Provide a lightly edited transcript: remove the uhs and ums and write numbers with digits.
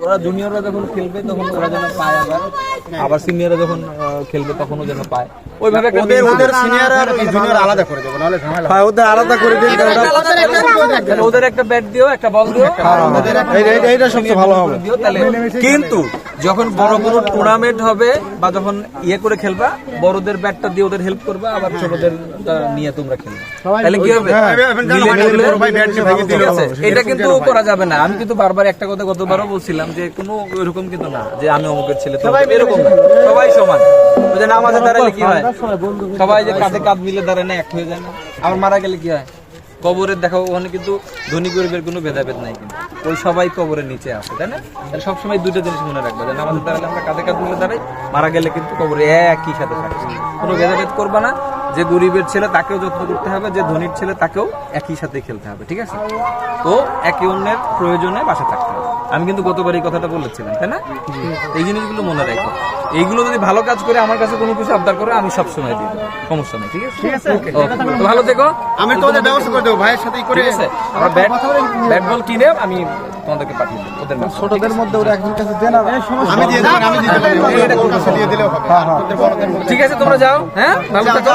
ওরা জুনিয়ররা যখন খেলবে তখন ওরা যেন পায়, আবার সিনিয়ররা যখন খেলবে তখনও যেন পায়। ওইভাবে ওদের সিনিয়র আর জুনিয়র আলাদা করে দেবো, নাহলে ঝামেলা। হ্যাঁ, ওদের আলাদা করে দিন। ওদের একটা ব্যাট দিও, একটা বল দিও, এইটা সবচেয়ে ভালো হবে। কিন্তু যখন বড় বড় টুর্নামেন্ট হবে বা যখন ইয়ে করে খেলবা, বড়দের ব্যাটটা দিয়ে ওদের হেল্প করবা, আবার ছোটদের নিয়ে তোমরা খেলবে, তাহলে কি হবে? এটা কিন্তু করা যাবে না। আমি কিন্তু বারবার একটা কথা গতবারও বলছিলাম যে কোনো এরকম কিন্তু না যে আমি অমুকের ছেলে, এরকম না, সবাই সমান। ওই যে নামাজে দাঁড়ালে কি হয়, সবাই যে কাঁধে কাঁধ মিলে দাঁড়ায় না, এক হয়ে যায় না? আবার মারা গেলে কি হয়, কবরের দেখো ওখানে কিন্তু ধনী গরিবের কোনো ভেদাভেদ নাই, কিন্তু ওই সবাই কবরের নিচে আছে, তাই না? তাহলে সবসময় দুইটা জিনিস মনে রাখবা, যে নামাজে দাঁড়ালে আমরা কাঁধে কাঁধ মিলে দাঁড়াই, মারা গেলে কিন্তু কবরে একই সাথে থাকছে। কোনো ভেদাভেদ করবা না, যে গরিবের ছেলে তাকেও যত্ন করতে হবে, যে ধনীর ছেলে তাকেও একই সাথে খেলতে হবে, ঠিক আছে? তো একে অন্যের প্রয়োজনে বাসা থাকতে হবে। আমি কিন্তু গতবার এই কথাটা বলেছিলাম, তাই না? এই জিনিসগুলো মনে রাখো। এইগুলো যদি ভালো কাজ করে আমার কাছে কোনো কিছু আবদার করে, আমি সবসময় দিই, সমস্যা নেই, ঠিক আছে? তো ভালো থেকো, আমি তোমাদের ব্যবস্থা করে দেবো, ভাইয়ের সাথেই করে। ঠিক আছে? আমরা ব্যাট বল কিনে আমি তোমাদেরকে পাঠিয়ে দেবো, ওদের মাঝে। ছোটদের মধ্যে ওরা একজন কাছে দেন, আমি দিয়ে দেবো, আমি দিয়ে দেবো, দিয়ে দিলেও হবে। ঠিক আছে, তোমরা যাও, হ্যাঁ, ভালো থেকো।